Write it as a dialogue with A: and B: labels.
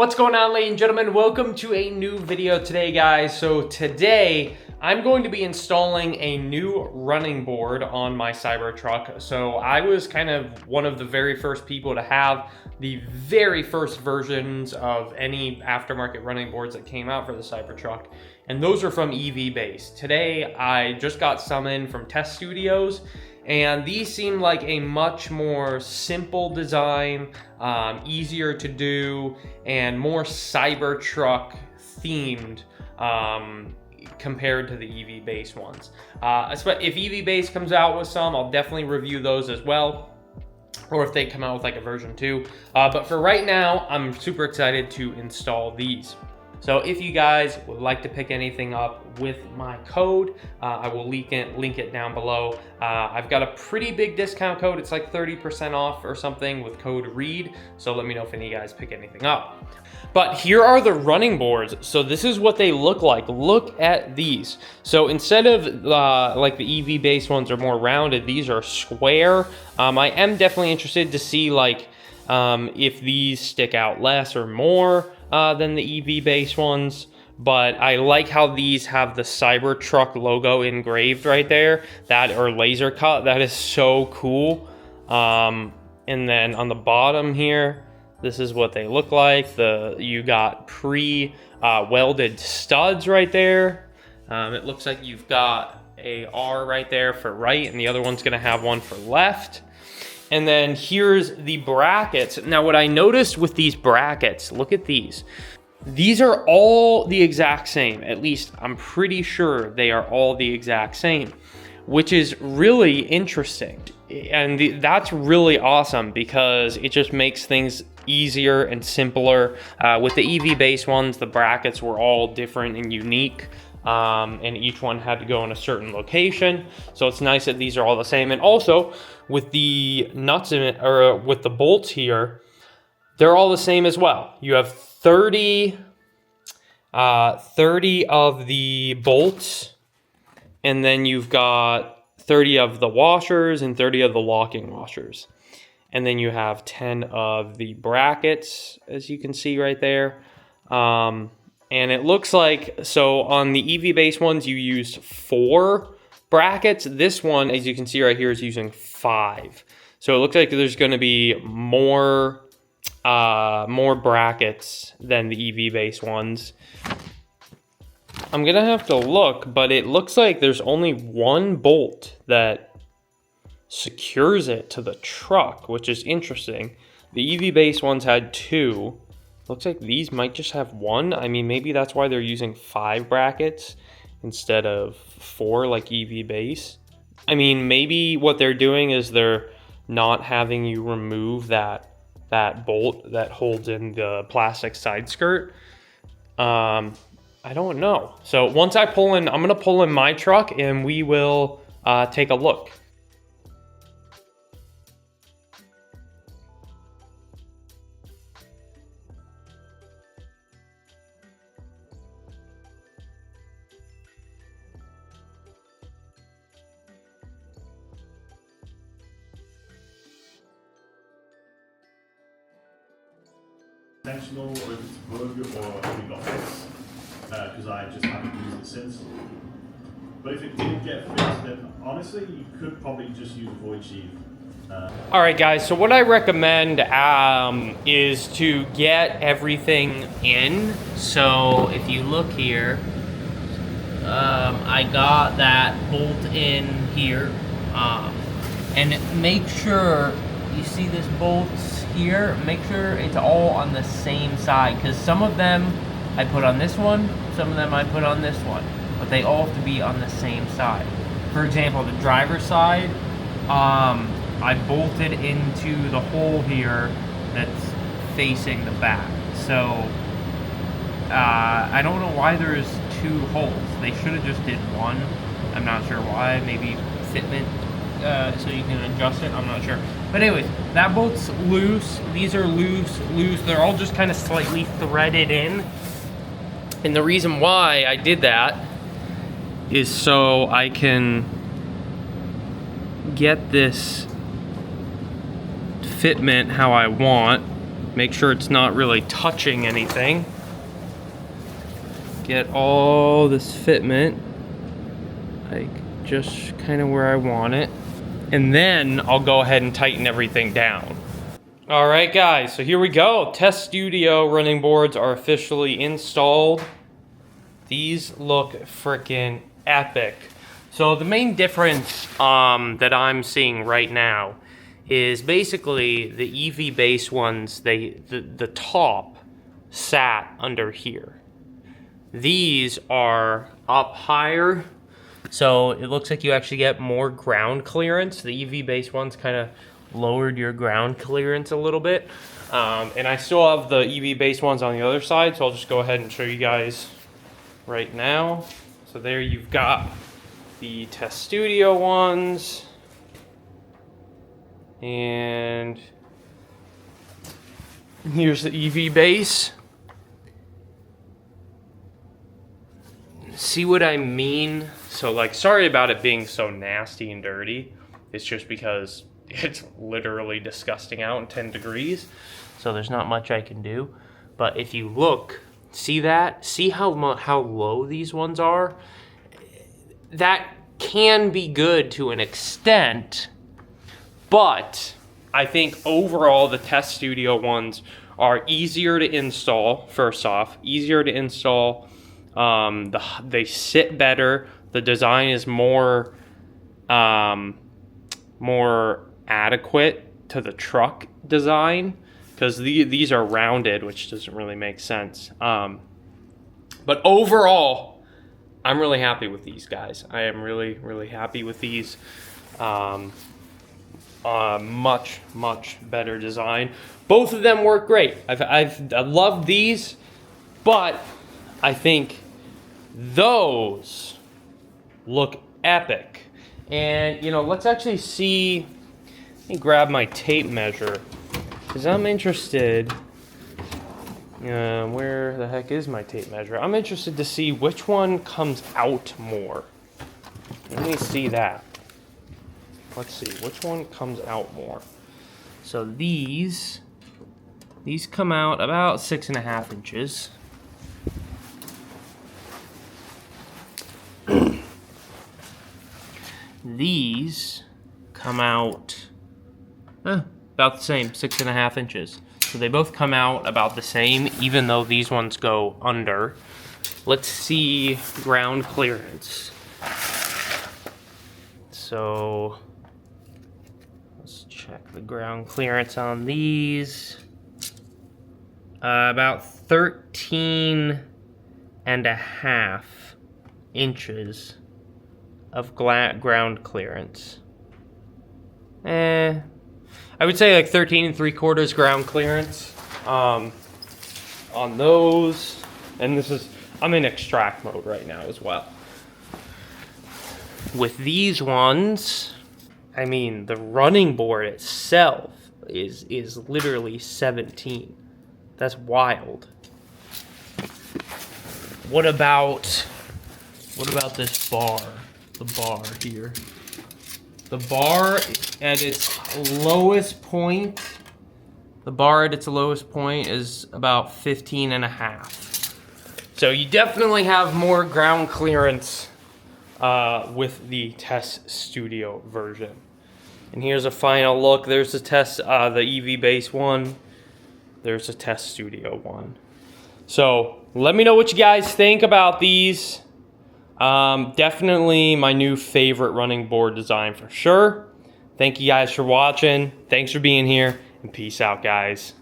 A: What's going on, ladies and gentlemen? Welcome to a new video today, guys. So today I'm going to be installing a new running board on my Cybertruck. So I was kind of one of the very first people to have the very first versions of any aftermarket running boards that came out for the Cybertruck, and those are from EVBASE. Today I just got some in from test studios, and these seem like a much more simple design, easier to do, and more Cybertruck themed compared to the EVBASE ones. If EVBASE comes out with some, I'll definitely review those as well, or if they come out with like a version 2. But for right now, I'm super excited to install these. So if you guys would like to pick anything up with my code, I will link it down below. I've got a pretty big discount code. It's like 30% off or something with code Reid. So let me know if any of you guys pick anything up. But here are the running boards. So this is what they look like. Look at these. So instead of like the EV-based ones are more rounded, these are square. I am definitely interested to see like if these stick out less or more than the EV-based ones, but I like how these have the Cybertruck logo engraved right there, or laser cut. That is so cool. And then on the bottom here, this is what they look like. You got welded studs right there. It looks like you've got a R right there for right, and the other one's gonna have one for left. And then here's the brackets. Now what I noticed with these brackets, look at these. These are all the exact same. At least I'm pretty sure they are all the exact same, which is really interesting. And that's really awesome because it just makes things easier and simpler. With the EV-based ones, the brackets were all different and unique. And each one had to go in a certain location. So it's nice that these are all the same. And also with the nuts in it, or with the bolts here, they're all the same as well. You have 30 of the bolts, and then you've got 30 of the washers and 30 of the locking washers. And then you have 10 of the brackets, as you can see right there. And it looks like, so on the EV-based ones, you used 4 brackets. This one, as you can see right here, is using 5. So it looks like there's gonna be more brackets than the EV-based ones. I'm gonna have to look, but it looks like there's only 1 bolt that secures it to the truck, which is interesting. The EV-based ones had 2. Looks like these might just have 1. I mean, maybe that's why they're using 5 brackets instead of 4 like EVBASE. I mean, maybe what they're doing is they're not having you remove that bolt that holds in the plastic side skirt. I don't know. So once I pull in, I'm gonna pull in my truck and we will take a look.
B: Intentional, or if it's bug, or if we got this, because I just haven't used it since. But if it didn't get fixed, then honestly, you could probably just use void sheath.
A: All right, guys, so what I recommend is to get everything in. So if you look here, I got that bolt in here, and make sure you see this bolts here, make sure it's all on the same side, because some of them I put on this one, some of them I put on this one, but they all have to be on the same side. For example, the driver's side, I bolted into the hole here that's facing the back. So I don't know why there's 2 holes. They should have just did 1. I'm not sure why. Maybe fitment, so you can adjust it. I'm not sure. But anyways, that bolt's loose. These are loose. They're all just kind of slightly threaded in. And the reason why I did that is so I can get this fitment how I want. Make sure it's not really touching anything. Get all this fitment, like just kind of where I want it. And then I'll go ahead and tighten everything down. All right, guys, so here we go. Test Studio running boards are officially installed. These look freaking epic. So the main difference that I'm seeing right now is basically the EVBASE ones, the top sat under here. These are up higher, so it looks like you actually get more ground clearance. The EVBASE ones kind of lowered your ground clearance a little bit. And I still have the EVBASE ones on the other side, so I'll just go ahead and show you guys right now. So there you've got the Test Studio ones. And here's the EVBASE. See what I mean? So like, sorry about it being so nasty and dirty. It's just because it's literally disgusting out in 10 degrees. So there's not much I can do. But if you look, see that? See how low these ones are? That can be good to an extent, but I think overall the Test Studio ones are easier to install, first off. Easier to install. They sit better. The design is more adequate to the truck design, because these are rounded, which doesn't really make sense. But overall, I'm really happy with these guys. I am really, really happy with these. Much better design. Both of them work great. I love these, but I think those look epic. And you know, let's actually see. Let me grab my tape measure, because I'm interested. Where the heck is my tape measure? I'm interested to see which one comes out more. Let me see that. Let's see, which one comes out more? So these come out about 6.5 inches. These come out about the same, 6.5 inches. So they both come out about the same, even though these ones go under. Let's see ground clearance. So let's check the ground clearance on these. About 13.5 inches of ground clearance. I would say like 13.75 ground clearance on those. And this is, I'm in extract mode right now as well. With these ones, I mean, the running board itself is literally 17. That's wild. What about this bar? The bar here. The bar at its lowest point, is about 15.5. So you definitely have more ground clearance with the Test Studio version. And here's a final look. There's the EVBASE one. There's a Test Studio one. So let me know what you guys think about these. Definitely my new favorite running board design for sure. Thank you guys for watching. Thanks for being here, and peace out, guys.